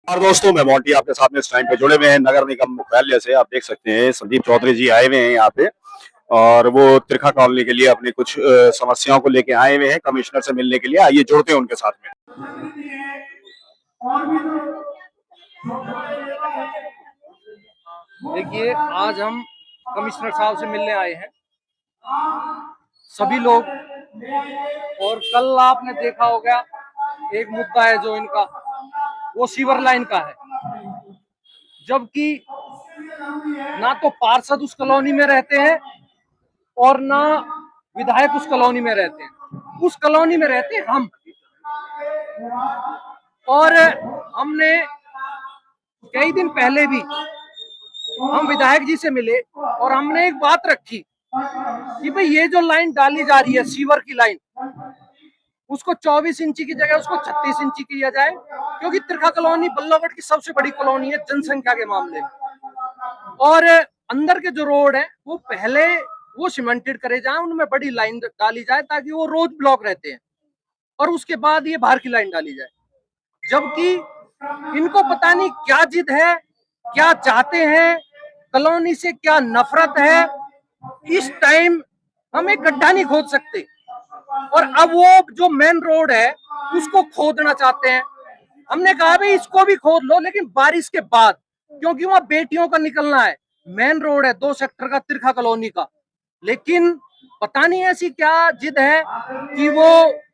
और दोस्तों, मैं मोंटी आपके साथ में इस टाइम पे जुड़े हुए हैं नगर निगम मुख्यालय से। आप देख सकते हैं संदीप चौधरी जी आए हुए हैं यहाँ पे, और वो त्रिखा कॉलोनी के लिए अपनी कुछ समस्याओं को लेके आए हुए हैं कमिश्नर से मिलने के लिए। आइए जुड़ते हैं उनके साथ में। देखिए, आज हम कमिश्नर साहब से मिलने आए हैं सभी लोग। और कल आपने देखा होगा एक मुद्दा है जो इनका, वो सीवर लाइन का है। जबकि ना तो पार्षद उस कॉलोनी में रहते हैं और ना विधायक उस कॉलोनी में रहते हैं। उस कॉलोनी में रहते हैं हम। और हमने कई दिन पहले भी हम विधायक जी से मिले और हमने एक बात रखी कि भाई ये जो लाइन डाली जा रही है सीवर की लाइन, उसको 24 इंची की जगह उसको 36 इंची किया जाए, क्योंकि त्रिखा कॉलोनी बल्लभगढ़ की सबसे बड़ी कॉलोनी है जनसंख्या के मामले में। और अंदर के जो रोड है वो पहले वो सीमेंटेड करे जाए, उनमें बड़ी लाइन डाली जाए ताकि वो रोज ब्लॉक रहते हैं, और उसके बाद ये बाहर की लाइन डाली जाए। जबकि इनको पता नहीं क्या जिद है, क्या चाहते हैं, कॉलोनी से क्या नफरत है। इस टाइम हम एक गड्ढा नहीं खोद सकते और अब वो जो मेन रोड है उसको खोदना चाहते हैं। हमने कहा भाई इसको भी खोद लो, लेकिन बारिश के बाद, क्योंकि वहां बेटियों का निकलना है। मेन रोड है 2 सेक्टर का त्रिखा कॉलोनी का, लेकिन पता नहीं ऐसी क्या जिद है कि वो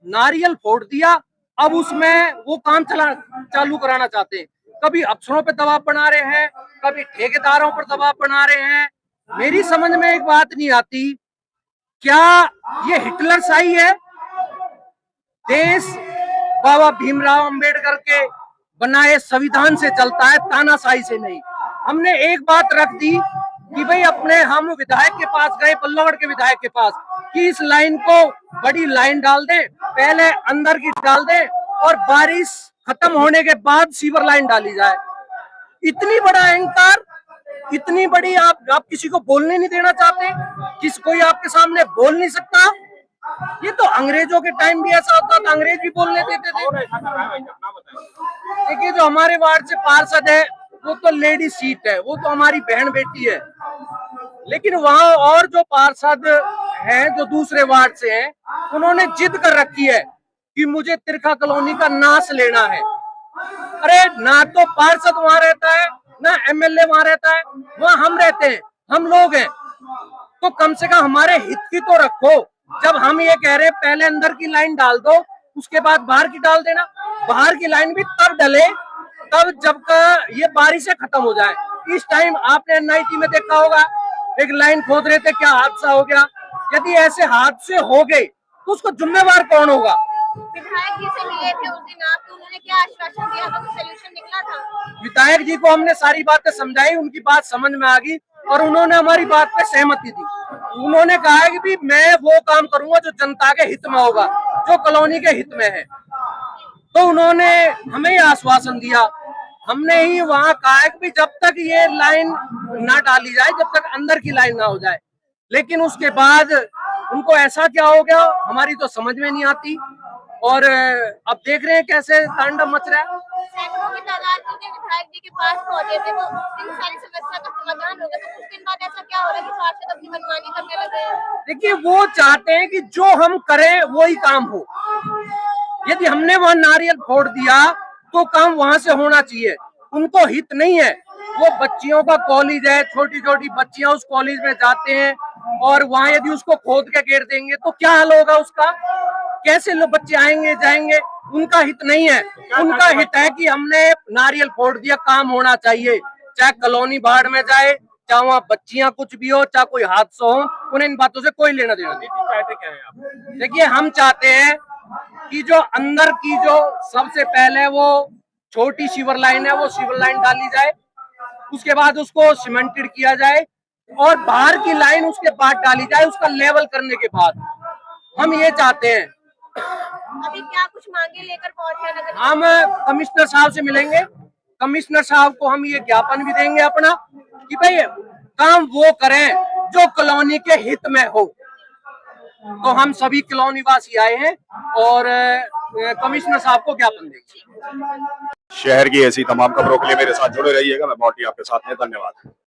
नारियल फोड़ दिया, अब उसमें वो काम चालू कराना चाहते हैं। कभी अफसरों पे दबाव बना रहे हैं, कभी ठेकेदारों पर दबाव बना रहे हैं। मेरी समझ में एक बात नहीं आती, क्या ये हिटलर शाही है? देश बाबा भीमराव अंबेडकर के बनाए संविधान से चलता है, तानाशाही से नहीं। हमने एक बात रख दी कि भाई अपने हम विधायक के पास गए, बल्लभगढ़ के विधायक के पास, कि इस लाइन को बड़ी लाइन डाल दें, पहले अंदर की डाल दें और बारिश खत्म होने के बाद सीवर लाइन डाली जाए। इतनी बड़ा अहंकार, इतनी बड़ी आप किसी को बोलने नहीं देना चाहते, किसी कोई आपके सामने बोल नहीं सकता। ये तो अंग्रेजों के टाइम भी ऐसा होता था, अंग्रेज भी बोलने देते थे। देखिए, जो हमारे वार्ड से पार्षद है वो तो लेडी सीट है, वो तो हमारी बहन बेटी है। लेकिन वहां और जो पार्षद हैं जो दूसरे वार्ड से हैं, उन्होंने जिद कर रखी है कि मुझे त्रिखा कॉलोनी का नाश लेना है। अरे ना तो पार्षद वहां रहता है, ना एमएलए वहां रहता है, वहां हम रहते हैं, हम लोग हैं। तो कम से कम हमारे हित की तो रखो। जब हम ये कह रहे हैं पहले अंदर की लाइन डाल दो, उसके बाद बाहर की डाल देना। बाहर की लाइन भी तब डले तब जब का ये बारिशें खत्म हो जाए। इस टाइम आपने एनआईटी में देखा होगा, एक लाइन खोद रहे थे, क्या हादसा हो गया। यदि ऐसे हादसे हो गए तो उसको जिम्मेवार कौन होगा? विधायक जी से मिले थे उस दिन आप, तो उन्होंने क्या आश्वासन दिया था, कुछ सलूशन निकला था? विधायक जी को हमने सारी बातें समझाई, उनकी बात समझ में आ गई और उन्होंने हमारी बात पे सहमति दी। उन्होंने कहा कि भी मैं वो काम करूंगा जो जनता के हित में होगा, जो कॉलोनी के हित में है। तो उन्होंने हमें आश्वासन दिया। हमने ही वहां कहा कि जब तक ये लाइन ना डाली जाए, जब तक अंदर की लाइन ना हो जाए। लेकिन उसके बाद उनको ऐसा क्या हो गया, हमारी तो समझ में नहीं आती। और अब देख रहे हैं कैसे तांडव मच रहा है। सैकड़ों की तादाद में विधायक जी के पास पहुंचे थे, तो उस दिन सारी समस्या का समाधान हो गया। तो कुछ दिन बाद ऐसा क्या हो रहा है कि पार्षद अपनी मनमानी करने लगे हैं? देखिए, वो चाहते हैं कि जो हम करें वही काम हो। यदि हमने वहां नारियल फोड़ दिया तो काम वहां से होना चाहिए। उनको हित नहीं है। वो बच्चियों का कॉलेज है, छोटी छोटी बच्चियां उस कॉलेज में जाते हैं, और वहां यदि उसको खोद के घेर देंगे तो क्या हाल होगा उसका? कैसे लोग बच्चे आएंगे जाएंगे? उनका हित नहीं है। उनका हित है कि हमने नारियल फोड़ दिया, काम होना चाहिए। चाहे कॉलोनी बाढ़ में जाए, चाहे वहाँ बच्चियां कुछ भी हो, चाहे कोई हादसा हो, उन्हें इन बातों से कोई लेना देना नहीं। देखिए, हम चाहते हैं कि जो अंदर की जो सबसे पहले वो छोटी सीवर लाइन है, वो सीवर लाइन डाली जाए, उसके बाद उसको सीमेंटेड किया जाए और बाहर की लाइन उसके बाद डाली जाए, उसका लेवल करने के बाद। हम ये चाहते हैं। अभी क्या कुछ मांगे लेकर पहुंचे नगर? हम कमिश्नर साहब से मिलेंगे। कमिश्नर साहब को हम ये ज्ञापन भी देंगे अपना कि भाई काम वो करें जो कॉलोनी के हित में हो। तो हम सभी कॉलोनी वासी आए हैं और कमिश्नर साहब को ज्ञापन देंगे। शहर की ऐसी तमाम खबरों के लिए मेरे साथ जुड़े रहिएगा। मैं मौटी आपके साथ में, धन्यवाद।